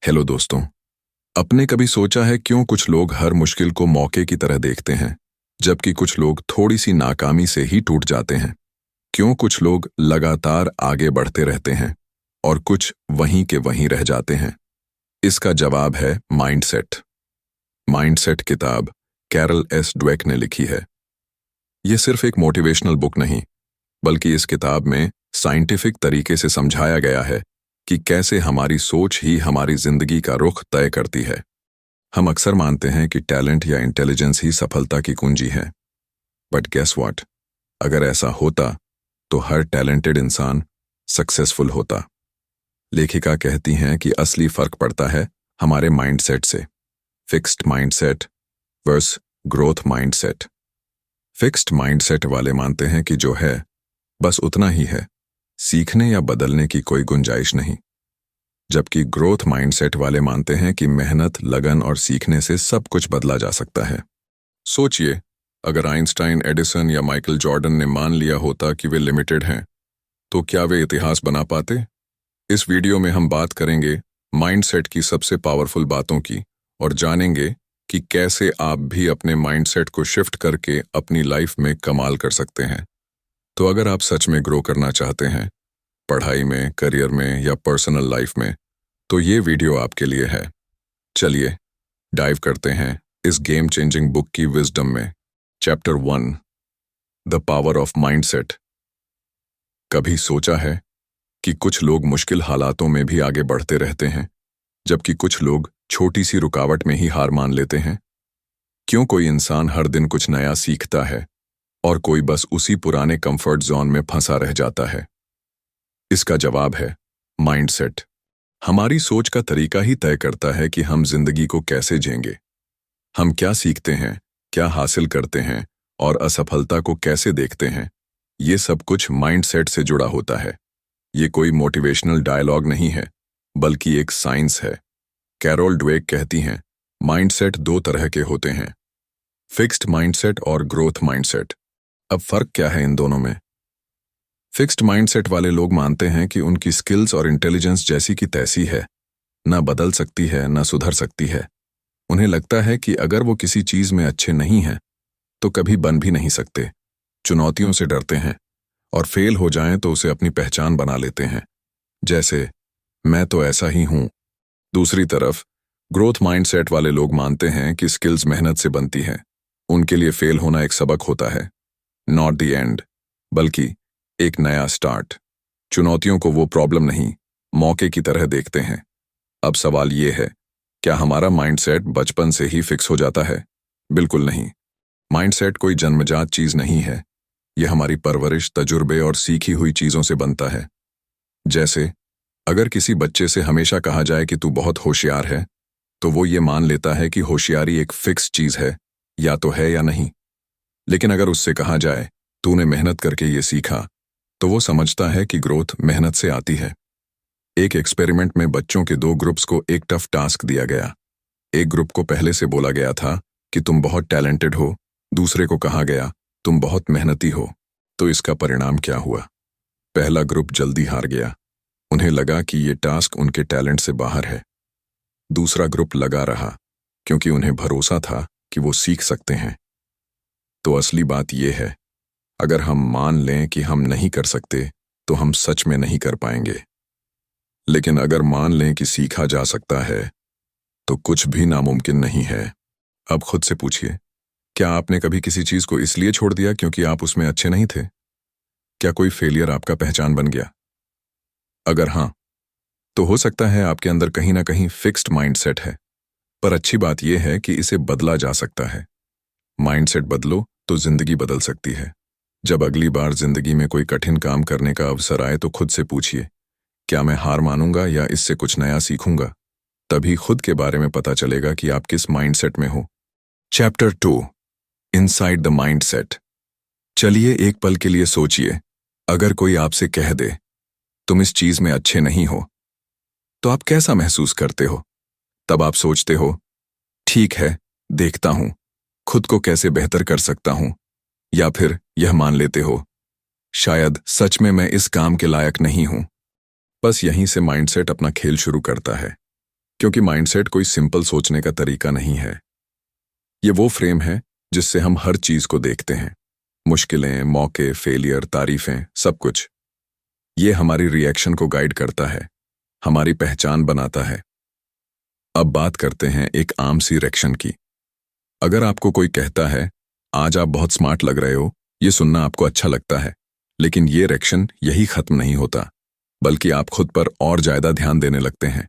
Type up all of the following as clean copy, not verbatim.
Hello दोस्तों। आपने कभी सोचा है क्यों कुछ लोग हर मुश्किल को मौके की तरह देखते हैं, जबकि कुछ लोग थोड़ी सी नाकामी से ही टूट जाते हैं? क्यों कुछ लोग लगातार आगे बढ़ते रहते हैं और कुछ वहीं के वहीं रह जाते हैं? इसका जवाब है माइंडसेट। माइंडसेट किताब कैरल एस ड्वेक ने लिखी है। यह सिर्फ एक मोटिवेशनल बुक नहीं, बल्कि इस किताब में साइंटिफिक तरीके से समझाया गया है कि कैसे हमारी सोच ही हमारी जिंदगी का रुख तय करती है। हम अक्सर मानते हैं कि टैलेंट या इंटेलिजेंस ही सफलता की कुंजी है, बट गेस व्हाट, अगर ऐसा होता तो हर टैलेंटेड इंसान सक्सेसफुल होता। लेखिका कहती हैं कि असली फर्क पड़ता है हमारे माइंडसेट से। Fixed mindset versus growth mindset. Fixed mindset वाले मानते हैं कि जो है बस उतना ही है, सीखने या बदलने की कोई गुंजाइश नहीं। जबकि ग्रोथ माइंडसेट वाले मानते हैं कि मेहनत, लगन और सीखने से सब कुछ बदला जा सकता है। सोचिए, अगर आइंस्टाइन, एडिसन या माइकल जॉर्डन ने मान लिया होता कि वे लिमिटेड हैं, तो क्या वे इतिहास बना पाते? इस वीडियो में हम बात करेंगे माइंडसेट की सबसे पावरफुल बातों की और जानेंगे कि कैसे आप भी अपने माइंडसेट को शिफ्ट करके अपनी लाइफ में कमाल कर सकते हैं। तो अगर आप सच में ग्रो करना चाहते हैं, पढ़ाई में, करियर में या पर्सनल लाइफ में, तो ये वीडियो आपके लिए है। चलिए डाइव करते हैं इस गेम चेंजिंग बुक की विजडम में। Chapter 1, the power of mindset. कभी सोचा है कि कुछ लोग मुश्किल हालातों में भी आगे बढ़ते रहते हैं, जबकि कुछ लोग छोटी सी रुकावट में ही हार मान लेते हैं? क्यों कोई इंसान हर दिन कुछ नया सीखता है और कोई बस उसी पुराने कंफर्ट जोन में फंसा रह जाता है? इसका जवाब है माइंडसेट। हमारी सोच का तरीका ही तय करता है कि हम जिंदगी को कैसे जिएंगे। हम क्या सीखते हैं, क्या हासिल करते हैं और असफलता को कैसे देखते हैं, ये सब कुछ माइंडसेट से जुड़ा होता है। ये कोई मोटिवेशनल डायलॉग नहीं है, बल्कि एक साइंस है। कैरोल ड्वेक कहती हैं, माइंडसेट दो तरह के होते हैं, फिक्स्ड माइंडसेट और ग्रोथ माइंडसेट। अब फर्क क्या है इन दोनों में? फिक्स्ड माइंडसेट वाले लोग मानते हैं कि उनकी स्किल्स और इंटेलिजेंस जैसी की तैसी है, ना बदल सकती है, ना सुधर सकती है। उन्हें लगता है कि अगर वो किसी चीज में अच्छे नहीं हैं, तो कभी बन भी नहीं सकते। चुनौतियों से डरते हैं और फेल हो जाएं तो उसे अपनी पहचान बना लेते हैं, जैसे मैं तो ऐसा ही हूं। दूसरी तरफ ग्रोथ माइंडसेट वाले लोग मानते हैं कि स्किल्स मेहनत से बनती है। उनके लिए फेल होना एक सबक होता है, नॉट द एंड, बल्कि एक नया स्टार्ट। चुनौतियों को वो प्रॉब्लम नहीं, मौके की तरह देखते हैं। अब सवाल ये है, क्या हमारा माइंडसेट बचपन से ही फिक्स हो जाता है? बिल्कुल नहीं। माइंडसेट कोई जन्मजात चीज नहीं है। यह हमारी परवरिश, तजुर्बे और सीखी हुई चीजों से बनता है। जैसे अगर किसी बच्चे से हमेशा कहा जाए कि तू बहुत होशियार है, तो वो ये मान लेता है कि होशियारी एक फिक्स चीज है, या तो है या नहीं। लेकिन अगर उससे कहा जाए तूने मेहनत करके ये सीखा, तो वो समझता है कि ग्रोथ मेहनत से आती है। एक एक्सपेरिमेंट में बच्चों के दो ग्रुप्स को एक टफ टास्क दिया गया। एक ग्रुप को पहले से बोला गया था कि तुम बहुत टैलेंटेड हो, दूसरे को कहा गया तुम बहुत मेहनती हो। तो इसका परिणाम क्या हुआ? पहला ग्रुप जल्दी हार गया। उन्हें लगा कि ये टास्क उनके टैलेंट से बाहर है। दूसरा ग्रुप लगा रहा, क्योंकि उन्हें भरोसा था कि वो सीख सकते हैं। तो असली बात यह है, अगर हम मान लें कि हम नहीं कर सकते, तो हम सच में नहीं कर पाएंगे। लेकिन अगर मान लें कि सीखा जा सकता है, तो कुछ भी नामुमकिन नहीं है। अब खुद से पूछिए, क्या आपने कभी किसी चीज को इसलिए छोड़ दिया क्योंकि आप उसमें अच्छे नहीं थे? क्या कोई फेलियर आपका पहचान बन गया? अगर हाँ, तो हो सकता है आपके अंदर कहीं ना कहीं फिक्स्ड माइंडसेट है। पर अच्छी बात यह है कि इसे बदला जा सकता है। माइंडसेट बदलो तो जिंदगी बदल सकती है। जब अगली बार जिंदगी में कोई कठिन काम करने का अवसर आए, तो खुद से पूछिए, क्या मैं हार मानूंगा या इससे कुछ नया सीखूंगा? तभी खुद के बारे में पता चलेगा कि आप किस माइंडसेट में हो। Chapter 2, inside the mindset. चलिए एक पल के लिए सोचिए, अगर कोई आपसे कह दे तुम इस चीज में अच्छे नहीं हो, तो आप कैसा महसूस करते हो? तब आप सोचते हो, ठीक है, देखता हूं खुद को कैसे बेहतर कर सकता हूं, या फिर यह मान लेते हो, शायद सच में मैं इस काम के लायक नहीं हूं। बस यहीं से माइंडसेट अपना खेल शुरू करता है। क्योंकि माइंडसेट कोई सिंपल सोचने का तरीका नहीं है। ये वो फ्रेम है जिससे हम हर चीज को देखते हैं। मुश्किलें, मौके, फेलियर, तारीफें, सब कुछ। ये हमारी रिएक्शन को गाइड करता है, हमारी पहचान बनाता है। अब बात करते हैं एक आम सी रिएक्शन की। अगर आपको कोई कहता है, आज आप बहुत स्मार्ट लग रहे हो, ये सुनना आपको अच्छा लगता है। लेकिन ये रिएक्शन यही खत्म नहीं होता, बल्कि आप खुद पर और ज्यादा ध्यान देने लगते हैं।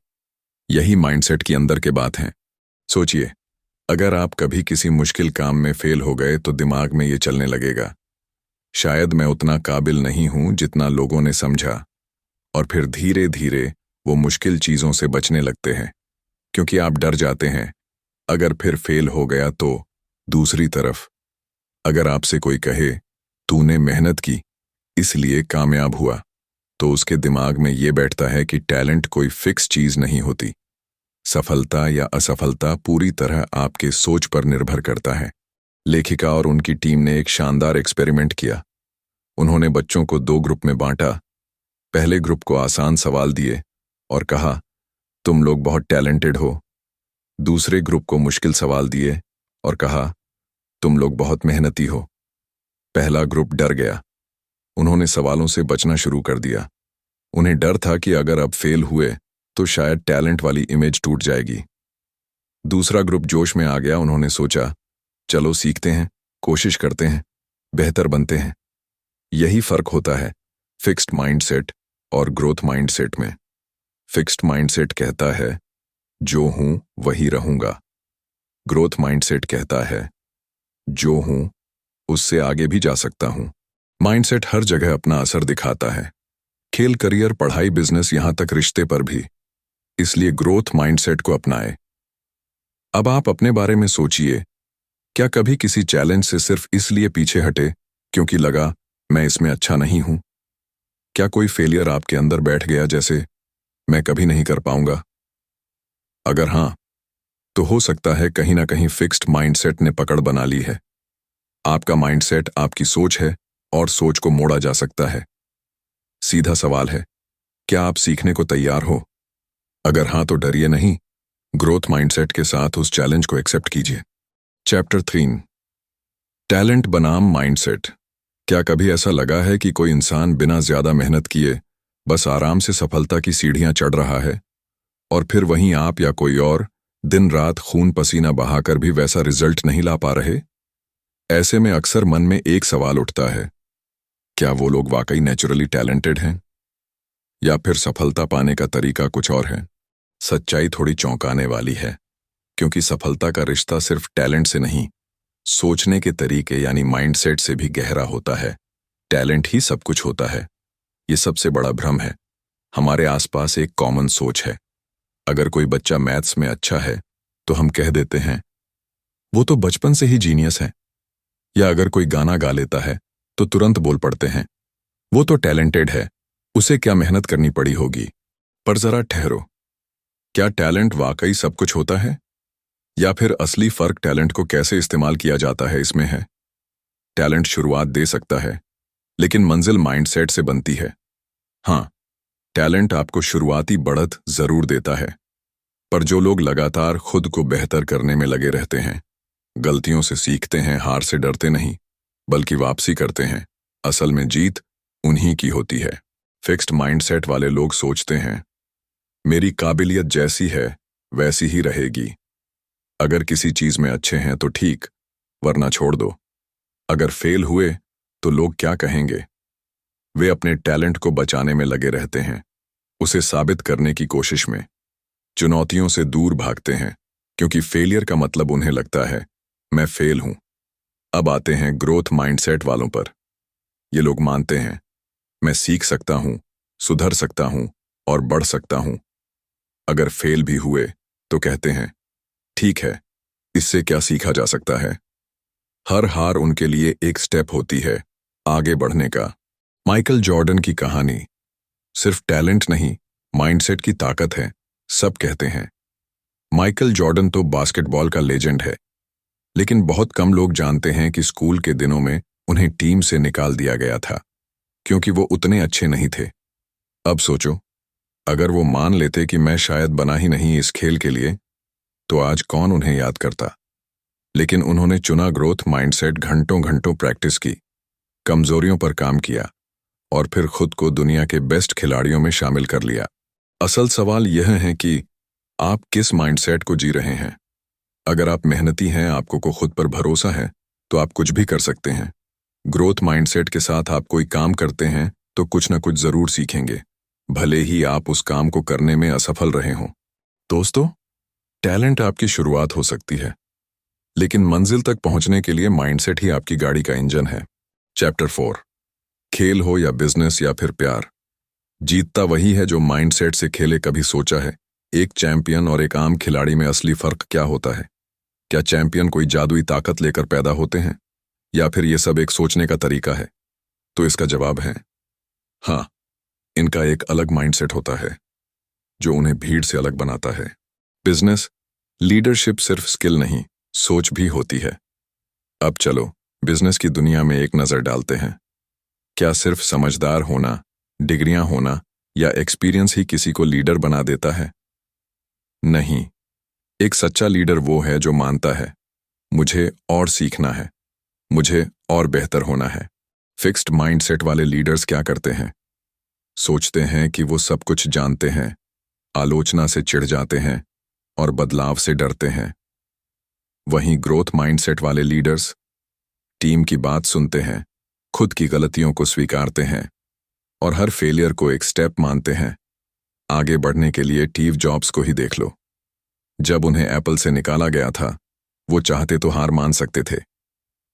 यही माइंडसेट की अंदर के बात है। सोचिए, अगर आप कभी किसी मुश्किल काम में फेल हो गए तो दिमाग में ये चलने लगेगा, शायद मैं उतना काबिल नहीं हूं जितना लोगों ने समझा। और फिर धीरे धीरे वो मुश्किल चीजों से बचने लगते हैं, क्योंकि आप डर जाते हैं अगर फिर फेल हो गया तो। दूसरी तरफ, अगर आपसे कोई कहे, तूने मेहनत की इसलिए कामयाब हुआ, तो उसके दिमाग में ये बैठता है कि टैलेंट कोई फिक्स चीज नहीं होती। सफलता या असफलता पूरी तरह आपके सोच पर निर्भर करता है। लेखिका और उनकी टीम ने एक शानदार एक्सपेरिमेंट किया। उन्होंने बच्चों को 2 ग्रुप में बांटा। पहले ग्रुप को आसान सवाल दिए और कहा, तुम लोग बहुत टैलेंटेड हो। दूसरे ग्रुप को मुश्किल सवाल दिए और कहा, तुम लोग बहुत मेहनती हो। पहला ग्रुप डर गया। उन्होंने सवालों से बचना शुरू कर दिया। उन्हें डर था कि अगर अब फेल हुए तो शायद टैलेंट वाली इमेज टूट जाएगी। दूसरा ग्रुप जोश में आ गया। उन्होंने सोचा, चलो सीखते हैं, कोशिश करते हैं, बेहतर बनते हैं। यही फर्क होता है फिक्स्ड माइंडसेट और ग्रोथ माइंडसेट में। फिक्स्ड माइंडसेट कहता है, जो हूं वही रहूंगा। ग्रोथ माइंडसेट कहता है, जो हूं उससे आगे भी जा सकता हूं। माइंडसेट हर जगह अपना असर दिखाता है, खेल, करियर, पढ़ाई, बिजनेस, यहां तक रिश्ते पर भी। इसलिए ग्रोथ माइंडसेट को अपनाएं। अब आप अपने बारे में सोचिए, क्या कभी किसी चैलेंज से सिर्फ इसलिए पीछे हटे क्योंकि लगा मैं इसमें अच्छा नहीं हूं? क्या कोई फेलियर आपके अंदर बैठ गया, जैसे मैं कभी नहीं कर पाऊंगा? अगर हां, तो हो सकता है कहीं ना कहीं फिक्स्ड माइंडसेट ने पकड़ बना ली है। आपका माइंडसेट आपकी सोच है और सोच को मोड़ा जा सकता है। सीधा सवाल है, क्या आप सीखने को तैयार हो? अगर हां, तो डरिए नहीं, ग्रोथ माइंडसेट के साथ उस चैलेंज को एक्सेप्ट कीजिए। चैप्टर 3, टैलेंट बनाम माइंडसेट। क्या कभी ऐसा लगा है कि कोई इंसान बिना ज्यादा मेहनत किए बस आराम से सफलता की सीढ़ियां चढ़ रहा है, और फिर वहीं आप या कोई और दिन रात खून पसीना बहाकर भी वैसा रिजल्ट नहीं ला पा रहे? ऐसे में अक्सर मन में एक सवाल उठता है, क्या वो लोग वाकई नेचुरली टैलेंटेड हैं, या फिर सफलता पाने का तरीका कुछ और है? सच्चाई थोड़ी चौंकाने वाली है, क्योंकि सफलता का रिश्ता सिर्फ टैलेंट से नहीं, सोचने के तरीके यानी माइंडसेट से भी गहरा होता है। टैलेंट ही सब कुछ होता है, ये सबसे बड़ा भ्रम है। हमारे आसपास एक कॉमन सोच है, अगर कोई बच्चा मैथ्स में अच्छा है तो हम कह देते हैं, वो तो बचपन से ही जीनियस है। या अगर कोई गाना गा लेता है तो तुरंत बोल पड़ते हैं, वो तो टैलेंटेड है, उसे क्या मेहनत करनी पड़ी होगी। पर जरा ठहरो, क्या टैलेंट वाकई सब कुछ होता है, या फिर असली फर्क टैलेंट को कैसे इस्तेमाल किया जाता है इसमें है? टैलेंट शुरुआत दे सकता है, लेकिन मंजिल माइंडसेट से बनती है। हां, टैलेंट आपको शुरुआती बढ़त जरूर देता है, पर जो लोग लगातार खुद को बेहतर करने में लगे रहते हैं, गलतियों से सीखते हैं, हार से डरते नहीं बल्कि वापसी करते हैं, असल में जीत उन्हीं की होती है। फिक्स्ड माइंडसेट वाले लोग सोचते हैं, मेरी काबिलियत जैसी है वैसी ही रहेगी। अगर किसी चीज में अच्छे हैं तो ठीक, वरना छोड़ दो। अगर फेल हुए तो लोग क्या कहेंगे? वे अपने टैलेंट को बचाने में लगे रहते हैं, उसे साबित करने की कोशिश में। चुनौतियों से दूर भागते हैं, क्योंकि फेलियर का मतलब उन्हें लगता है मैं फेल हूं। अब आते हैं ग्रोथ माइंडसेट वालों पर। ये लोग मानते हैं, मैं सीख सकता हूं, सुधर सकता हूं और बढ़ सकता हूं। अगर फेल भी हुए तो कहते हैं, ठीक है, इससे क्या सीखा जा सकता है। हर हार उनके लिए एक स्टेप होती है आगे बढ़ने का। माइकल जॉर्डन की कहानी सिर्फ टैलेंट नहीं, माइंडसेट की ताकत है, सब कहते हैं। माइकल जॉर्डन तो बास्केटबॉल का लेजेंड है, लेकिन बहुत कम लोग जानते हैं कि स्कूल के दिनों में उन्हें टीम से निकाल दिया गया था, क्योंकि वो उतने अच्छे नहीं थे। अब सोचो, अगर वो मान लेते कि मैं शायद बना ही नहीं इस खेल के लिए, तो आज कौन उन्हें याद करता। लेकिन उन्होंने चुना ग्रोथ माइंडसेट, घंटों घंटों प्रैक्टिस की, कमजोरियों पर काम किया और फिर खुद को दुनिया के बेस्ट खिलाड़ियों में शामिल कर लिया। असल सवाल यह है कि आप किस माइंडसेट को जी रहे हैं। अगर आप मेहनती हैं, आपको को खुद पर भरोसा है, तो आप कुछ भी कर सकते हैं। ग्रोथ माइंडसेट के साथ आप कोई काम करते हैं तो कुछ न कुछ जरूर सीखेंगे, भले ही आप उस काम को करने में असफल रहे हों। दोस्तों, टैलेंट आपकी शुरुआत हो सकती है, लेकिन मंजिल तक पहुंचने के लिए माइंडसेट ही आपकी गाड़ी का इंजन है। चैप्टर 4। खेल हो या बिजनेस या फिर प्यार, जीतता वही है जो माइंडसेट से खेले। कभी सोचा है एक चैंपियन और एक आम खिलाड़ी में असली फर्क क्या होता है? क्या चैंपियन कोई जादुई ताकत लेकर पैदा होते हैं, या फिर यह सब एक सोचने का तरीका है? तो इसका जवाब है हाँ, इनका एक अलग माइंडसेट होता है जो उन्हें भीड़ से अलग बनाता है। बिजनेस लीडरशिप सिर्फ स्किल नहीं, सोच भी होती है। अब चलो बिजनेस की दुनिया में एक नजर डालते हैं। क्या सिर्फ समझदार होना, डिग्रियां होना या एक्सपीरियंस ही किसी को लीडर बना देता है? नहीं, एक सच्चा लीडर वो है जो मानता है मुझे और सीखना है, मुझे और बेहतर होना है। फिक्स्ड माइंडसेट वाले लीडर्स क्या करते हैं? सोचते हैं कि वो सब कुछ जानते हैं, आलोचना से चिढ़ जाते हैं और बदलाव से डरते हैं। वहीं ग्रोथ माइंडसेट वाले लीडर्स टीम की बात सुनते हैं, खुद की गलतियों को स्वीकारते हैं और हर फेलियर को एक स्टेप मानते हैं। आगे बढ़ने के लिए टीव जॉब्स को ही देख लो। जब उन्हें एप्पल से निकाला गया था, वो चाहते तो हार मान सकते थे,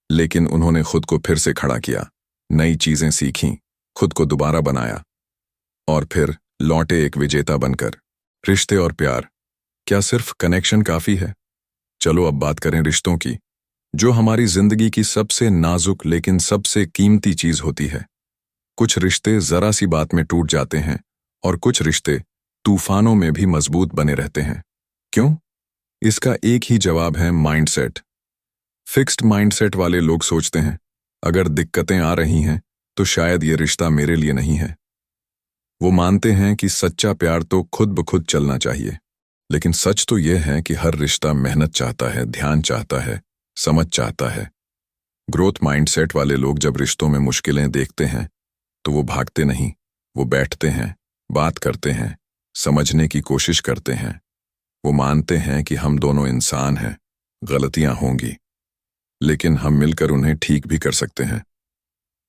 लेकिन उन्होंने खुद को फिर से खड़ा किया, नई चीजें सीखीं, खुद को दोबारा बनाया और फिर लौटे एक विजेता बनकर। रिश्ते और प्यार, क्या सिर्फ कनेक्शन काफी है? चलो अब बात करें रिश्तों की, जो हमारी जिंदगी की सबसे नाजुक लेकिन सबसे कीमती चीज होती है। कुछ रिश्ते जरा सी बात में टूट जाते हैं और कुछ रिश्ते तूफानों में भी मजबूत बने रहते हैं। क्यों? इसका एक ही जवाब है माइंडसेट। फिक्स्ड माइंडसेट वाले लोग सोचते हैं अगर दिक्कतें आ रही हैं तो शायद ये रिश्ता मेरे लिए नहीं है। वो मानते हैं कि सच्चा प्यार तो खुद ब खुद चलना चाहिए। लेकिन सच तो यह है कि हर रिश्ता मेहनत चाहता है, ध्यान चाहता है, समझ चाहता है। ग्रोथ माइंडसेट वाले लोग जब रिश्तों में मुश्किलें देखते हैं तो वो भागते नहीं, वो बैठते हैं, बात करते हैं, समझने की कोशिश करते हैं। वो मानते हैं कि हम दोनों इंसान हैं, गलतियां होंगी, लेकिन हम मिलकर उन्हें ठीक भी कर सकते हैं।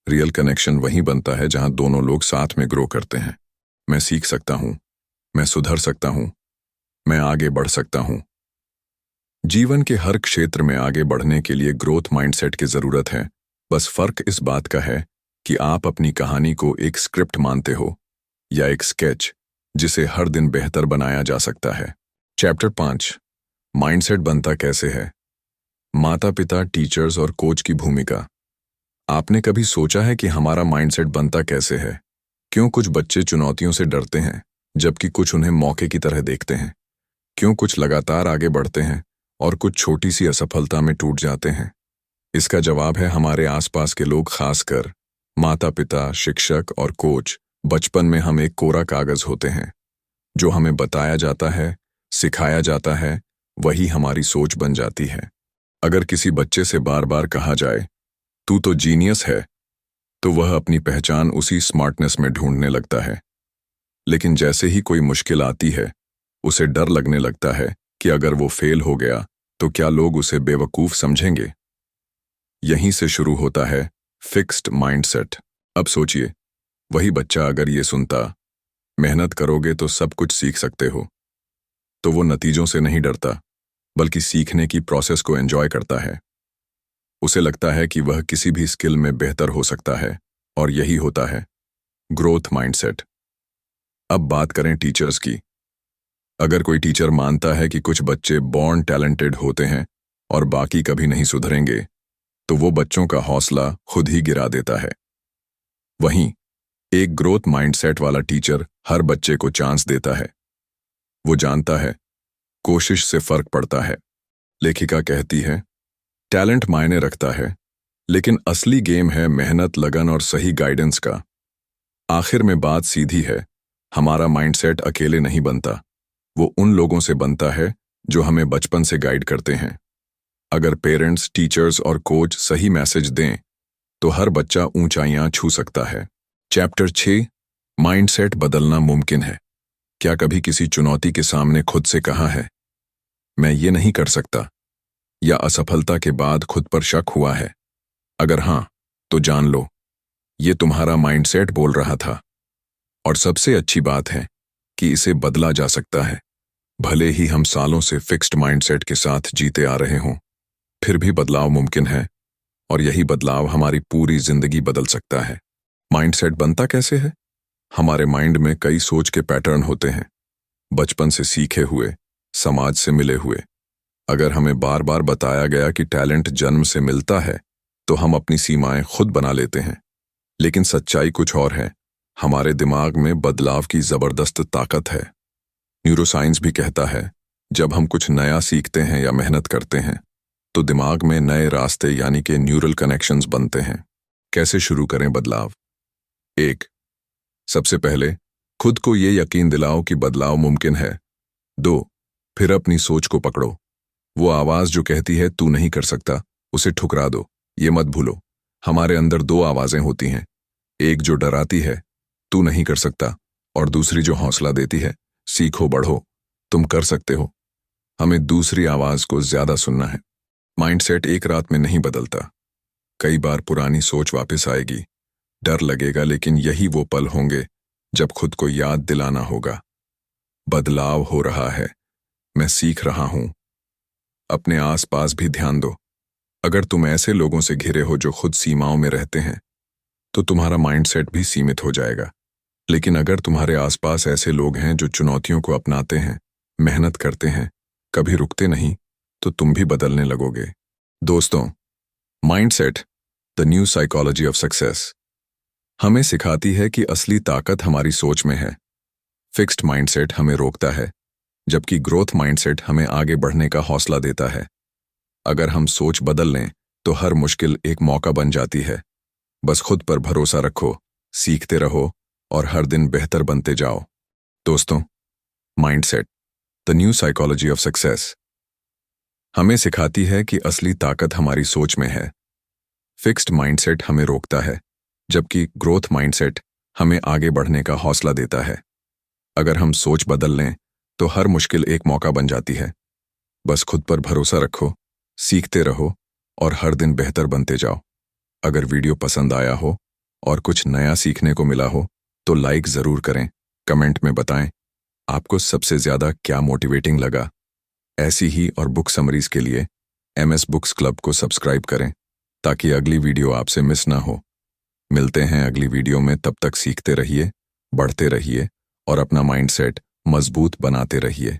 रियल कनेक्शन वहीं बनता है जहां दोनों लोग साथ में ग्रो करते हैं। मैं सीख सकता हूं, मैं सुधर सकता हूं, मैं आगे बढ़ सकता हूं। जीवन के हर क्षेत्र में आगे बढ़ने के लिए ग्रोथ माइंडसेट की जरूरत है। बस फर्क इस बात का है कि आप अपनी कहानी को एक स्क्रिप्ट मानते हो या एक स्केच जिसे हर दिन बेहतर बनाया जा सकता है। चैप्टर 5। माइंडसेट बनता कैसे है? माता पिता, टीचर्स और कोच की भूमिका। आपने कभी सोचा है कि हमारा माइंडसेट बनता कैसे है? क्यों कुछ बच्चे चुनौतियों से डरते हैं जबकि कुछ उन्हें मौके की तरह देखते हैं? क्यों कुछ लगातार आगे बढ़ते हैं और कुछ छोटी सी असफलता में टूट जाते हैं? इसका जवाब है हमारे आसपास के लोग, खासकर माता पिता, शिक्षक और कोच। बचपन में हम एक कोरा कागज होते हैं, जो हमें बताया जाता है, सिखाया जाता है, वही हमारी सोच बन जाती है। अगर किसी बच्चे से बार बार कहा जाए तू तो जीनियस है, तो वह अपनी पहचान उसी स्मार्टनेस में ढूंढने लगता है। लेकिन जैसे ही कोई मुश्किल आती है, उसे डर लगने लगता है कि अगर वो फेल हो गया तो क्या लोग उसे बेवकूफ समझेंगे। यहीं से शुरू होता है फिक्स्ड माइंडसेट। अब सोचिए, वही बच्चा अगर ये सुनता मेहनत करोगे तो सब कुछ सीख सकते हो, तो वो नतीजों से नहीं डरता, बल्कि सीखने की प्रोसेस को एंजॉय करता है। उसे लगता है कि वह किसी भी स्किल में बेहतर हो सकता है, और यही होता है ग्रोथ माइंडसेट। अब बात करें टीचर्स की। अगर कोई टीचर मानता है कि कुछ बच्चे बॉर्न टैलेंटेड होते हैं और बाकी कभी नहीं सुधरेंगे, तो वो बच्चों का हौसला खुद ही गिरा देता है। वहीं एक ग्रोथ माइंडसेट वाला टीचर हर बच्चे को चांस देता है। वो जानता है कोशिश से फर्क पड़ता है। लेखिका कहती है टैलेंट मायने रखता है, लेकिन असली गेम है मेहनत, लगन और सही गाइडेंस का। आखिर में बात सीधी है, हमारा माइंडसेट अकेले नहीं बनता, वो उन लोगों से बनता है जो हमें बचपन से गाइड करते हैं। अगर पेरेंट्स, टीचर्स और कोच सही मैसेज दें तो हर बच्चा ऊंचाइयां छू सकता है। चैप्टर 6, माइंडसेट बदलना मुमकिन है। क्या कभी किसी चुनौती के सामने खुद से कहा है, मैं ये नहीं कर सकता, या असफलता के बाद खुद पर शक हुआ है? अगर हाँ, तो जान लो, ये तुम्हारा माइंडसेट बोल रहा था। और सबसे अच्छी बात है कि इसे बदला जा सकता है। भले ही हम सालों से फिक्स्ड माइंडसेट के साथ जीते आ रहे हों, फिर भी बदलाव मुमकिन है, और यही बदलाव हमारी पूरी जिंदगी बदल सकता है। माइंडसेट बनता कैसे है? हमारे माइंड में कई सोच के पैटर्न होते हैं, बचपन से सीखे हुए, समाज से मिले हुए। अगर हमें बार बार बताया गया कि टैलेंट जन्म से मिलता है, तो हम अपनी सीमाएं खुद बना लेते हैं। लेकिन सच्चाई कुछ और है। हमारे दिमाग में बदलाव की जबरदस्त ताकत है। न्यूरोसाइंस भी कहता है, जब हम कुछ नया सीखते हैं या मेहनत करते हैं, तो दिमाग में नए रास्ते यानी कि न्यूरल कनेक्शंस बनते हैं। कैसे शुरू करें बदलाव? 1, सबसे पहले खुद को ये यकीन दिलाओ कि बदलाव मुमकिन है। 2, फिर अपनी सोच को पकड़ो। वो आवाज जो कहती है तू नहीं कर सकता, उसे ठुकरा दो। ये मत भूलो, हमारे अंदर 2 आवाजें होती हैं, एक जो डराती है, तू नहीं कर सकता, और दूसरी जो हौसला देती है, सीखो, बढ़ो, तुम कर सकते हो। हमें दूसरी आवाज को ज्यादा सुनना है। माइंडसेट एक रात में नहीं बदलता। कई बार पुरानी सोच वापस आएगी, डर लगेगा, लेकिन यही वो पल होंगे जब खुद को याद दिलाना होगा, बदलाव हो रहा है, मैं सीख रहा हूं। अपने आसपास भी ध्यान दो। अगर तुम ऐसे लोगों से घिरे हो जो खुद सीमाओं में रहते हैं, तो तुम्हारा माइंडसेट भी सीमित हो जाएगा। लेकिन अगर तुम्हारे आसपास ऐसे लोग हैं जो चुनौतियों को अपनाते हैं, मेहनत करते हैं, कभी रुकते नहीं, तो तुम भी बदलने लगोगे। दोस्तों, mindset, the new psychology of success, हमें सिखाती है कि असली ताकत हमारी सोच में है। फिक्स्ड माइंडसेट हमें रोकता है, जबकि ग्रोथ माइंडसेट हमें आगे बढ़ने का हौसला देता है। अगर हम सोच बदल लें, तो हर मुश्किल एक मौका बन जाती है। बस खुद पर भरोसा रखो, सीखते रहो, और हर दिन बेहतर बनते जाओ। दोस्तों, mindset, the new psychology of success, हमें सिखाती है कि असली ताकत हमारी सोच में है। फिक्स्ड माइंडसेट हमें रोकता है, जबकि ग्रोथ माइंडसेट हमें आगे बढ़ने का हौसला देता है। अगर हम सोच बदल लें, तो हर मुश्किल एक मौका बन जाती है। बस खुद पर भरोसा रखो, सीखते रहो, और हर दिन बेहतर बनते जाओ। अगर वीडियो पसंद आया हो और कुछ नया सीखने को मिला हो, तो लाइक ज़रूर करें, कमेंट में बताएं आपको सबसे ज़्यादा क्या मोटिवेटिंग लगा। ऐसी ही और बुक समरीज के लिए MS बुक्स क्लब को सब्सक्राइब करें, ताकि अगली वीडियो आपसे मिस ना हो। मिलते हैं अगली वीडियो में, तब तक सीखते रहिए, बढ़ते रहिए, और अपना माइंडसेट मजबूत बनाते रहिए।